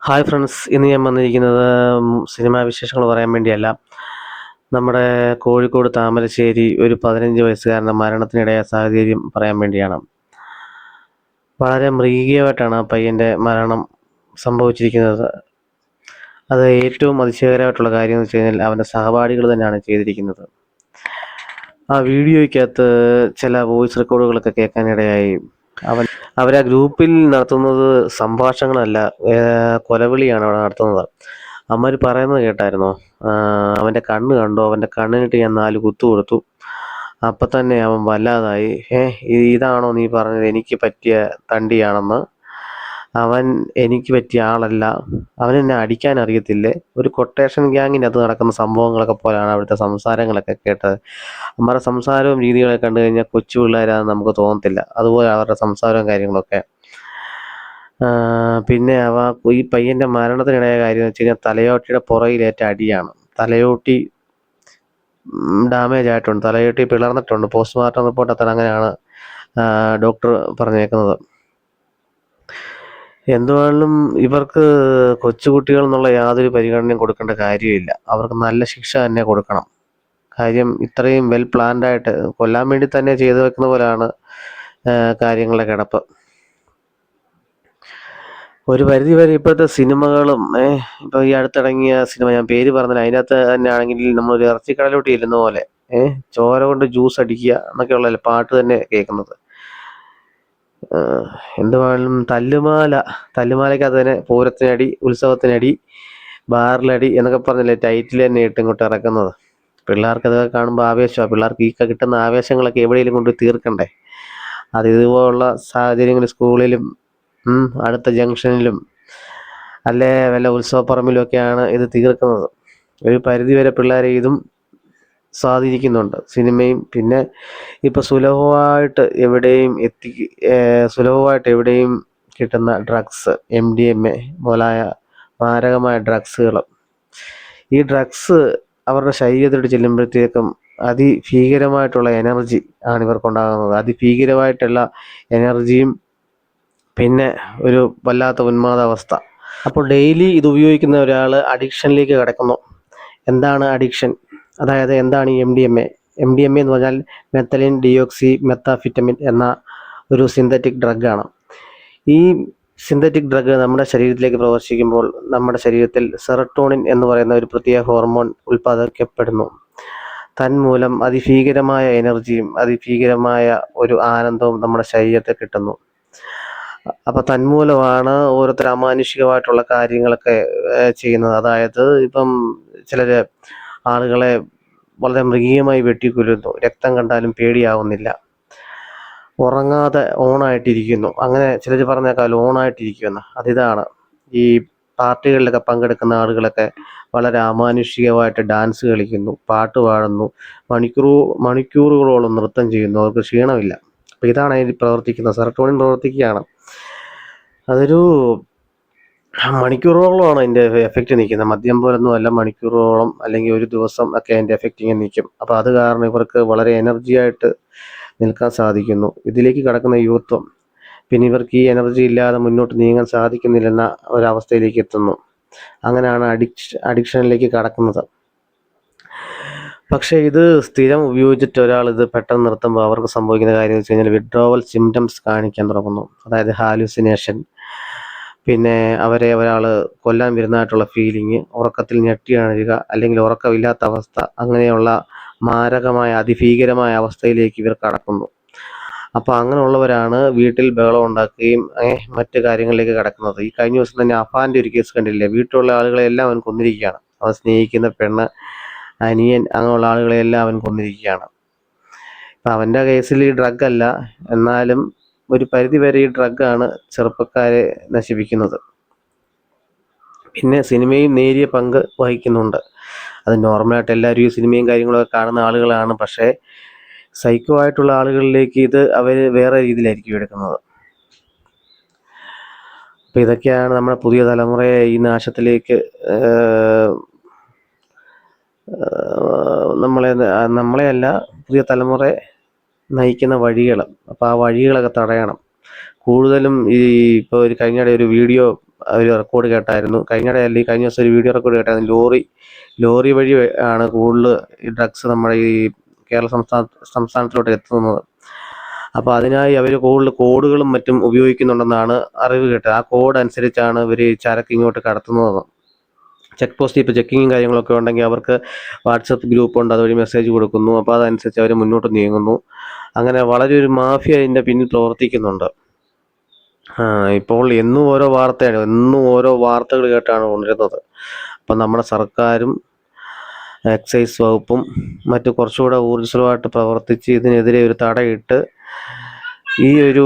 Hi friends, ഇന്ന് ഞാൻ വന്നിരിക്കുന്നത് സിനിമാ വിശേഷങ്ങൾ പറയാൻ വേണ്ടിയല്ല. നമ്മുടെ കോഴിക്കോട് താമരശ്ശേരി ഒരു 15 വയസ്സുകാരൻ്റെ മരണത്തിനിടയായ സാഹചര്യം പറയാൻ വേണ്ടിയാണ്. വളരെ മൃഗീയമായിട്ടാണ് ആ പയ്യൻ്റെ മരണം സംഭവിച്ചിരിക്കുന്നത്. അത് ഏറ്റവും അതിശയകരമായിട്ടുള്ള കാര്യം എന്ന് വെച്ച് കഴിഞ്ഞാൽ അവൻ്റെ സഹപാഠികൾ തന്നെയാണ് ചെയ്തിരിക്കുന്നത്. ആ വീഡിയോയ്ക്കകത്ത് ചില വോയിസ് റെക്കോർഡുകളൊക്കെ കേൾക്കാനിടയായി. അവരാ ഗ്രൂപ്പിൽ നടത്തുന്നത് സംഭാഷണങ്ങളല്ല, കൊലവിളിയാണ് അവിടെ നടത്തുന്നത്. അവന്മാർ പറയുന്നത് കേട്ടായിരുന്നോ? അവൻ്റെ കണ്ണ് കണ്ടോ, അവൻ്റെ കണ്ണിനിട്ട് ഞാൻ 4 കുത്തു കൊടുത്തു, അപ്പം തന്നെ അവൻ വല്ലാതായി. ഇതാണോ നീ പറഞ്ഞത് എനിക്ക് പറ്റിയ തണ്ടിയാണെന്ന്? അവൻ എനിക്ക് പറ്റിയ ആളല്ല, അവനെന്നെ അടിക്കാൻ അറിയത്തില്ലേ? ഒരു കൊട്ടേഷൻ ഗ്യാങ്ങിനകത്ത് നടക്കുന്ന സംഭവങ്ങളൊക്കെ പോലെയാണ് അവിടുത്തെ സംസാരങ്ങളൊക്കെ കേട്ടത്. അവന്മാരുടെ സംസാരവും രീതികളൊക്കെ കണ്ടു കഴിഞ്ഞാൽ കൊച്ചു പിള്ളേരാണെന്ന് നമുക്ക് തോന്നത്തില്ല. അതുപോലെ അവരുടെ സംസാരവും കാര്യങ്ങളൊക്കെ. പിന്നെ ഈ പയ്യൻ്റെ മരണത്തിനിടയായ കാര്യം എന്ന് വെച്ച് കഴിഞ്ഞാൽ തലയോട്ടിയുടെ പുറകിലേറ്റ അടിയാണ്. തലയോട്ടി ഡാമേജ് ആയിട്ടുണ്ട്, തലയോട്ടി പിളർന്നിട്ടുണ്ട്. പോസ്റ്റ്മോർട്ടം റിപ്പോർട്ടത്തിൽ അങ്ങനെയാണ് ഡോക്ടർ പറഞ്ഞേക്കുന്നത്. എന്തുവാണെങ്കിലും ഇവർക്ക് കൊച്ചുകുട്ടികൾ എന്നുള്ള യാതൊരു പരിഗണനയും കൊടുക്കേണ്ട കാര്യമില്ല. അവർക്ക് നല്ല ശിക്ഷ തന്നെ കൊടുക്കണം. കാര്യം ഇത്രയും വെൽ പ്ലാൻഡായിട്ട് കൊല്ലാൻ വേണ്ടി തന്നെ ചെയ്തു വെക്കുന്ന പോലെയാണ് കാര്യങ്ങളുടെ കിടപ്പ്. ഒരു പരിധി വരെ ഇപ്പോഴത്തെ സിനിമകളും ഇപ്പോൾ ഈ അടുത്തിറങ്ങിയ സിനിമ, ഞാൻ പേര് പറഞ്ഞില്ല, അതിനകത്ത് തന്നെ ആണെങ്കിൽ നമ്മളൊരു ഇറച്ചിക്കടലോട്ട് ചെല്ലുന്ന പോലെ ചോര കൊണ്ട് ജ്യൂസ് അടിക്കുക എന്നൊക്കെയുള്ള പാട്ട് തന്നെ കേൾക്കുന്നത്. എന്തുവാണെങ്കിലും തല്ലുമാലയ്ക്കകത്ത് തന്നെ പൂരത്തിനടി, ഉത്സവത്തിനടി, ബാറിലടി എന്നൊക്കെ പറഞ്ഞല്ലേ ടൈറ്റിൽ തന്നെ ഇട്ട് ഇങ്ങോട്ട് ഇറക്കുന്നത്. പിള്ളേർക്ക് അതൊക്കെ കാണുമ്പോൾ ആവേശമാണ്. പിള്ളേർക്ക് ഈ കിട്ടുന്ന ആവേശങ്ങളൊക്കെ എവിടെയെങ്കിലും കൊണ്ട് തീർക്കണ്ടേ. അത് ഇതുപോലുള്ള സാഹചര്യങ്ങൾ സ്കൂളിലും അടുത്ത ജംഗ്ഷനിലും അല്ലേ വല്ല ഉത്സവപ്പറമ്പിലും ഒക്കെയാണ് ഇത് തീർക്കുന്നത്. ഒരു പരിധിവരെ പിള്ളേരെ ഇതും സ്വാധീനിക്കുന്നുണ്ട്, സിനിമയും. പിന്നെ ഇപ്പോൾ സുലഭമായിട്ട് എവിടെയും കിട്ടുന്ന ഡ്രഗ്സ്, MDMA മുതലായ മാരകമായ ഡ്രഗ്സുകൾ. ഈ ഡ്രഗ്സ് അവരുടെ ശരീരത്തോട് ചെല്ലുമ്പോഴത്തേക്കും അതിഭീകരമായിട്ടുള്ള എനർജി ആണ് ഇവർക്കുണ്ടാകുന്നത്. അതിഭീകരമായിട്ടുള്ള എനർജിയും പിന്നെ ഒരു വല്ലാത്ത ഉന്മാദാവസ്ഥ. അപ്പോൾ ഡെയിലി ഇത് ഉപയോഗിക്കുന്ന ഒരാൾ അഡിക്ഷനിലേക്ക് കിടക്കുന്നു. എന്താണ് അഡിക്ഷൻ? അതായത് എന്താണ് ഈ MDMA? MDMA എന്ന് പറഞ്ഞാൽ മെത്തലിൻ ഡിയോക്സി മെത്താഫിറ്റമിൻ എന്ന ഒരു സിന്തറ്റിക് ഡ്രഗാണ്. ഈ സിന്തറ്റിക് ഡ്രഗ് നമ്മുടെ ശരീരത്തിലേക്ക് പ്രവേശിക്കുമ്പോൾ നമ്മുടെ ശരീരത്തിൽ സെറട്ടോണിൻ എന്ന് പറയുന്ന ഒരു പ്രത്യേക ഹോർമോൺ ഉൽപ്പാദിക്കപ്പെടുന്നു. തന്മൂലം അതിഭീകരമായ എനർജിയും അതിഭീകരമായ ഒരു ആനന്ദവും നമ്മുടെ ശരീരത്തിൽ കിട്ടുന്നു. അപ്പം തന്മൂലമാണ് ഓരോരുത്തർ അമാനുഷികമായിട്ടുള്ള കാര്യങ്ങളൊക്കെ ചെയ്യുന്നത്. അതായത് ഇപ്പം ചിലർ ആളുകളെ വളരെ മൃഗീയമായി വെട്ടിക്കൊല്ലുന്നു, രക്തം കണ്ടാലും പേടിയാവുന്നില്ല, ഉറങ്ങാതെ ഓണായിട്ടിരിക്കുന്നു. അങ്ങനെ ചിലർ പറഞ്ഞേക്കാൾ ഓണായിട്ടിരിക്കുമെന്ന്. അതിതാണ് ഈ പാർട്ടികളിലൊക്കെ പങ്കെടുക്കുന്ന ആളുകളൊക്കെ വളരെ അമാനുഷികമായിട്ട് ഡാൻസ് കളിക്കുന്നു, പാട്ട് പാടുന്നു, മണിക്കൂറുകളോളം നൃത്തം ചെയ്യുന്നു, അവർക്ക് ക്ഷീണമില്ല. അപ്പം ഇതാണ് അതിൽ പ്രവർത്തിക്കുന്നത്. സെറട്ടോണിൻ പ്രവർത്തിക്കുകയാണ്. അതൊരു മണിക്കൂറുകളോളമാണ് അതിൻ്റെ എഫക്റ്റ് നിൽക്കുന്നത്. മദ്യം പോലൊന്നും അല്ല, മണിക്കൂറുകളോളം അല്ലെങ്കിൽ ഒരു ദിവസം ഒക്കെ അതിൻ്റെ എഫക്റ്റ് ഇങ്ങനെ നിൽക്കും. അപ്പോൾ അത് കാരണം ഇവർക്ക് വളരെ എനർജി ആയിട്ട് നിൽക്കാൻ സാധിക്കുന്നു. ഇതിലേക്ക് കടക്കുന്ന യുവത്വം പിന്നെ ഇവർക്ക് ഈ എനർജി ഇല്ലാതെ മുന്നോട്ട് നീങ്ങാൻ സാധിക്കുന്നില്ലെന്ന ഒരവസ്ഥയിലേക്ക് എത്തുന്നു. അങ്ങനെയാണ് അഡിക്ഷനിലേക്ക് കടക്കുന്നത്. പക്ഷേ ഇത് സ്ഥിരം ഉപയോഗിച്ചിട്ട് ഒരാൾ ഇത് പെട്ടെന്ന് നിർത്തുമ്പോൾ അവർക്ക് സംഭവിക്കുന്ന കാര്യം എന്ന് വെച്ച് കഴിഞ്ഞാൽ വിഡ്രോവൽ സിംറ്റംസ് കാണിക്കാൻ തുടങ്ങുന്നു. അതായത് ഹാലൂസിനേഷൻ, പിന്നെ ഒരാൾ കൊല്ലാൻ വരുന്നതായിട്ടുള്ള ഫീലിംഗ്, ഉറക്കത്തിൽ ഞെട്ടിയണയുക അല്ലെങ്കിൽ ഉറക്കമില്ലാത്ത അവസ്ഥ, അങ്ങനെയുള്ള മാരകമായ അതിഭീകരമായ അവസ്ഥയിലേക്ക് ഇവർ കടക്കുന്നു. അപ്പോൾ അങ്ങനെയുള്ളവരാണ് വീട്ടിൽ ബഹളം ഉണ്ടാക്കുകയും മറ്റു കാര്യങ്ങളിലേക്ക് കടക്കുന്നത്. ഈ കഴിഞ്ഞ ദിവസം തന്നെ അഫാൻ്റെ ഒരു കേസ് കണ്ടില്ലേ? വീട്ടിലുള്ള ആളുകളെല്ലാം അവൻ കൊന്നിരിക്കുകയാണ്. അവൻ സ്നേഹിക്കുന്ന പെണ്ണ്, അനിയൻ, അങ്ങനെയുള്ള ആളുകളെല്ലാം അവൻ കൊന്നിരിക്കുകയാണ്. ഇപ്പം അവൻ്റെ കേസിൽ ഈ ഡ്രഗ് അല്ല, എന്നാലും ഒരു പരിധി വരെ ഈ ഡ്രഗാണ് ചെറുപ്പക്കാരെ നശിപ്പിക്കുന്നത്. പിന്നെ സിനിമയും നേരിയ പങ്ക് വഹിക്കുന്നുണ്ട്. അത് നോർമലായിട്ട് എല്ലാവരും ഈ സിനിമയും കാര്യങ്ങളൊക്കെ കാണുന്ന ആളുകളാണ്. പക്ഷേ സൈക്കോ ആയിട്ടുള്ള ആളുകളിലേക്ക് ഇത് അവർ വേറെ രീതിയിലായിരിക്കും എടുക്കുന്നത്. അപ്പോൾ ഇതൊക്കെയാണ് നമ്മുടെ പുതിയ തലമുറയെ ഈ നാശത്തിലേക്ക് നമ്മളെയല്ല, പുതിയ തലമുറയെ നയിക്കുന്ന വഴികൾ. അപ്പോൾ ആ വഴികളൊക്കെ തടയണം. കൂടുതലും ഇപ്പോൾ ഒരു കഴിഞ്ഞിടെ ഒരു വീഡിയോ ഒരു റെക്കോർഡ് കേട്ടായിരുന്നു. കഴിഞ്ഞ ദിവസം ഒരു വീഡിയോ റെക്കോർഡ് കേട്ടായിരുന്നു. ലോറി വഴി ആണ് കൂടുതൽ ഈ ഡ്രഗ്സ് നമ്മുടെ ഈ കേരള സംസ്ഥാനത്തിലോട്ട് എത്തുന്നത്. അപ്പോൾ അതിനായി അവർ കൂടുതൽ കോഡുകളും മറ്റും ഉപയോഗിക്കുന്നുണ്ടെന്നാണ് അറിവ് കേട്ടത്. ആ കോഡ് അനുസരിച്ചാണ് ഇവർ ചരക്ക് ഇങ്ങോട്ട് കടത്തുന്നത്. ചെക്ക് പോസ്റ്റ് ഇപ്പോൾ ചെക്കിങ്ങും കാര്യങ്ങളൊക്കെ ഉണ്ടെങ്കിൽ അവർക്ക് വാട്സപ്പ് ഗ്രൂപ്പുണ്ട്, അതുവഴി മെസ്സേജ് കൊടുക്കുന്നു. അപ്പോൾ അതനുസരിച്ച് അവർ മുന്നോട്ട് നീങ്ങുന്നു. അങ്ങനെ വളരെ ഒരു മാഫിയ അതിൻ്റെ പിന്നിൽ പ്രവർത്തിക്കുന്നുണ്ട്. ഇപ്പോൾ എന്നും ഓരോ വാർത്തകൾ കേട്ടാണ് ഉണരുന്നത്. അപ്പം നമ്മുടെ സർക്കാരും എക്സൈസ് വകുപ്പും മറ്റു കുറച്ചുകൂടെ ഊർജ്ജസ്വലമായിട്ട് പ്രവർത്തിച്ച് ഇതിനെതിരെ ഒരു തടയിട്ട് ഈ ഒരു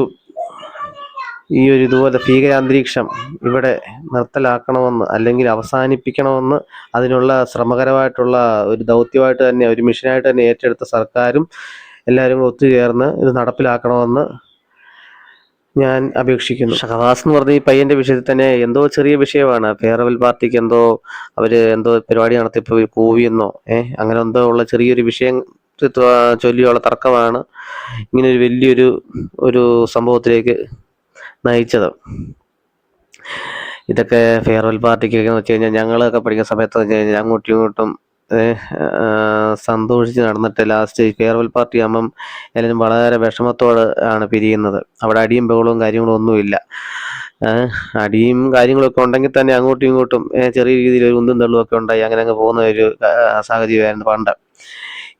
ഇതുപോലെ ഭീകരാന്തരീക്ഷം ഇവിടെ നിർത്തലാക്കണമെന്ന്, അല്ലെങ്കിൽ അവസാനിപ്പിക്കണമെന്ന്, അതിനുള്ള ശ്രമകരമായിട്ടുള്ള ഒരു ദൗത്യമായിട്ട് തന്നെ, ഒരു മിഷനായിട്ട് തന്നെ ഏറ്റെടുത്ത സർക്കാരും എല്ലാവരും ഒത്തുചേർന്ന് ഇത് നടപ്പിലാക്കണമെന്ന് ഞാൻ അപേക്ഷിക്കുന്നു. ഷഹബാസ് എന്ന് പറഞ്ഞ ഈ പയ്യന്റെ വിഷയത്തിൽ തന്നെ എന്തോ ചെറിയ വിഷയമാണ്. ഫെയർവെൽ പാർട്ടിക്ക് അവര് പരിപാടി നടത്തിയപ്പോൾ കൂവിയെന്നോ അങ്ങനെ എന്തോ ഉള്ള ചെറിയൊരു വിഷയം ചൊല്ലിയുള്ള തർക്കമാണ് ഇങ്ങനെ ഒരു വലിയൊരു സംഭവത്തിലേക്ക് നയിച്ചത്. ഇതൊക്കെ ഫെയർവെൽ പാർട്ടിക്കൊക്കെ എന്ന് വെച്ച് കഴിഞ്ഞാൽ ഞങ്ങളൊക്കെ പഠിക്കുന്ന സമയത്ത് വെച്ച് കഴിഞ്ഞാൽ അങ്ങോട്ടും ഇങ്ങോട്ടും സന്തോഷിച്ച് നടന്നിട്ട് ലാസ്റ്റ് ഫെയർവെൽ പാർട്ടി ആകുമ്പം എല്ലാവരും വളരെ വിഷമത്തോടെ ആണ് പിരിയുന്നത്. അവിടെ അടിയും ബഹളവും കാര്യങ്ങളും ഒന്നുമില്ല. അടിയും കാര്യങ്ങളൊക്കെ ഉണ്ടെങ്കിൽ തന്നെ അങ്ങോട്ടും ഇങ്ങോട്ടും ചെറിയ രീതിയിൽ ഒരു ഉന്തും തള്ളും ഒക്കെ ഉണ്ടായി അങ്ങനെ അങ്ങ് പോകുന്ന ഒരു സാഹചര്യമായിരുന്നു പണ്ട്.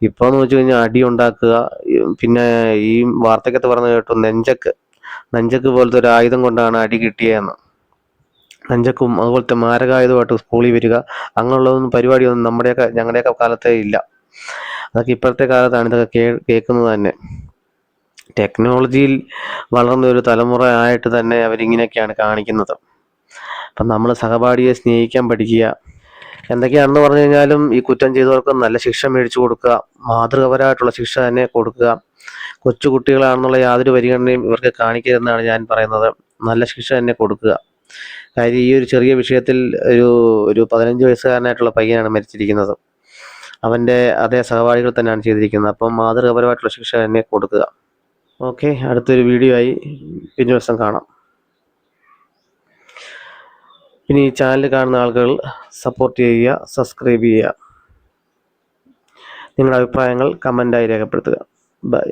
ഇപ്പോൾ എന്ന് വെച്ച് കഴിഞ്ഞാൽ അടി ഉണ്ടാക്കുക, പിന്നെ ഈ വാർത്തക്കകത്ത് പറഞ്ഞു കേട്ടു നെഞ്ചക്ക് പോലത്തെ ഒരു ആയുധം കൊണ്ടാണ് അടി കിട്ടിയതെന്ന്. നെഞ്ചക്കും അതുപോലത്തെ മാരകായുധമായിട്ട് സ്കൂളിൽ വരിക, അങ്ങനെയുള്ളതൊന്നും പരിപാടിയൊന്നും ഞങ്ങളുടെയൊക്കെ കാലത്തേ ഇല്ല. അതൊക്കെ ഇപ്പോഴത്തെ കാലത്താണ് ഇതൊക്കെ കേൾക്കുന്നത് തന്നെ. ടെക്നോളജിയിൽ വളർന്ന ഒരു തലമുറ ആയിട്ട് തന്നെ അവരിങ്ങനെയൊക്കെയാണ് കാണിക്കുന്നത്. അപ്പം നമ്മൾ സഹപാഠിയെ സ്നേഹിക്കാൻ പഠിക്കുക. എന്തൊക്കെയാണെന്ന് പറഞ്ഞു കഴിഞ്ഞാലും ഈ കുറ്റം ചെയ്തവർക്ക് നല്ല ശിക്ഷ മേടിച്ചു കൊടുക്കുക, മാതൃകപരമായിട്ടുള്ള ശിക്ഷ തന്നെ കൊടുക്കുക. കൊച്ചു കുട്ടികളാണെന്നുള്ള യാതൊരു പരിഗണനയും ഇവർക്ക് കാണിക്കരുതെന്നാണ് ഞാൻ പറയുന്നത്. നല്ല ശിക്ഷ തന്നെ കൊടുക്കുക. കാര്യം ഈ ഒരു ചെറിയ വിഷയത്തിൽ ഒരു 15 വയസ്സുകാരനായിട്ടുള്ള പയ്യനാണ് മരിച്ചിരിക്കുന്നത്. അവൻ്റെ അതേ സഹപാഠികൾ തന്നെയാണ് ചെയ്തിരിക്കുന്നത്. അപ്പം മാതൃകപരമായിട്ടുള്ള ശിക്ഷ തന്നെ കൊടുക്കുക. ഓക്കെ, അടുത്തൊരു വീഡിയോ ആയി പിന്നെ ദിവസം കാണാം. പിന്നെ ഈ ചാനൽ കാണുന്ന ആളുകൾ സപ്പോർട്ട് ചെയ്യുക, സബ്സ്ക്രൈബ് ചെയ്യുക. നിങ്ങളുടെ അഭിപ്രായങ്ങൾ കമൻ്റായി രേഖപ്പെടുത്തുക. ബൈ.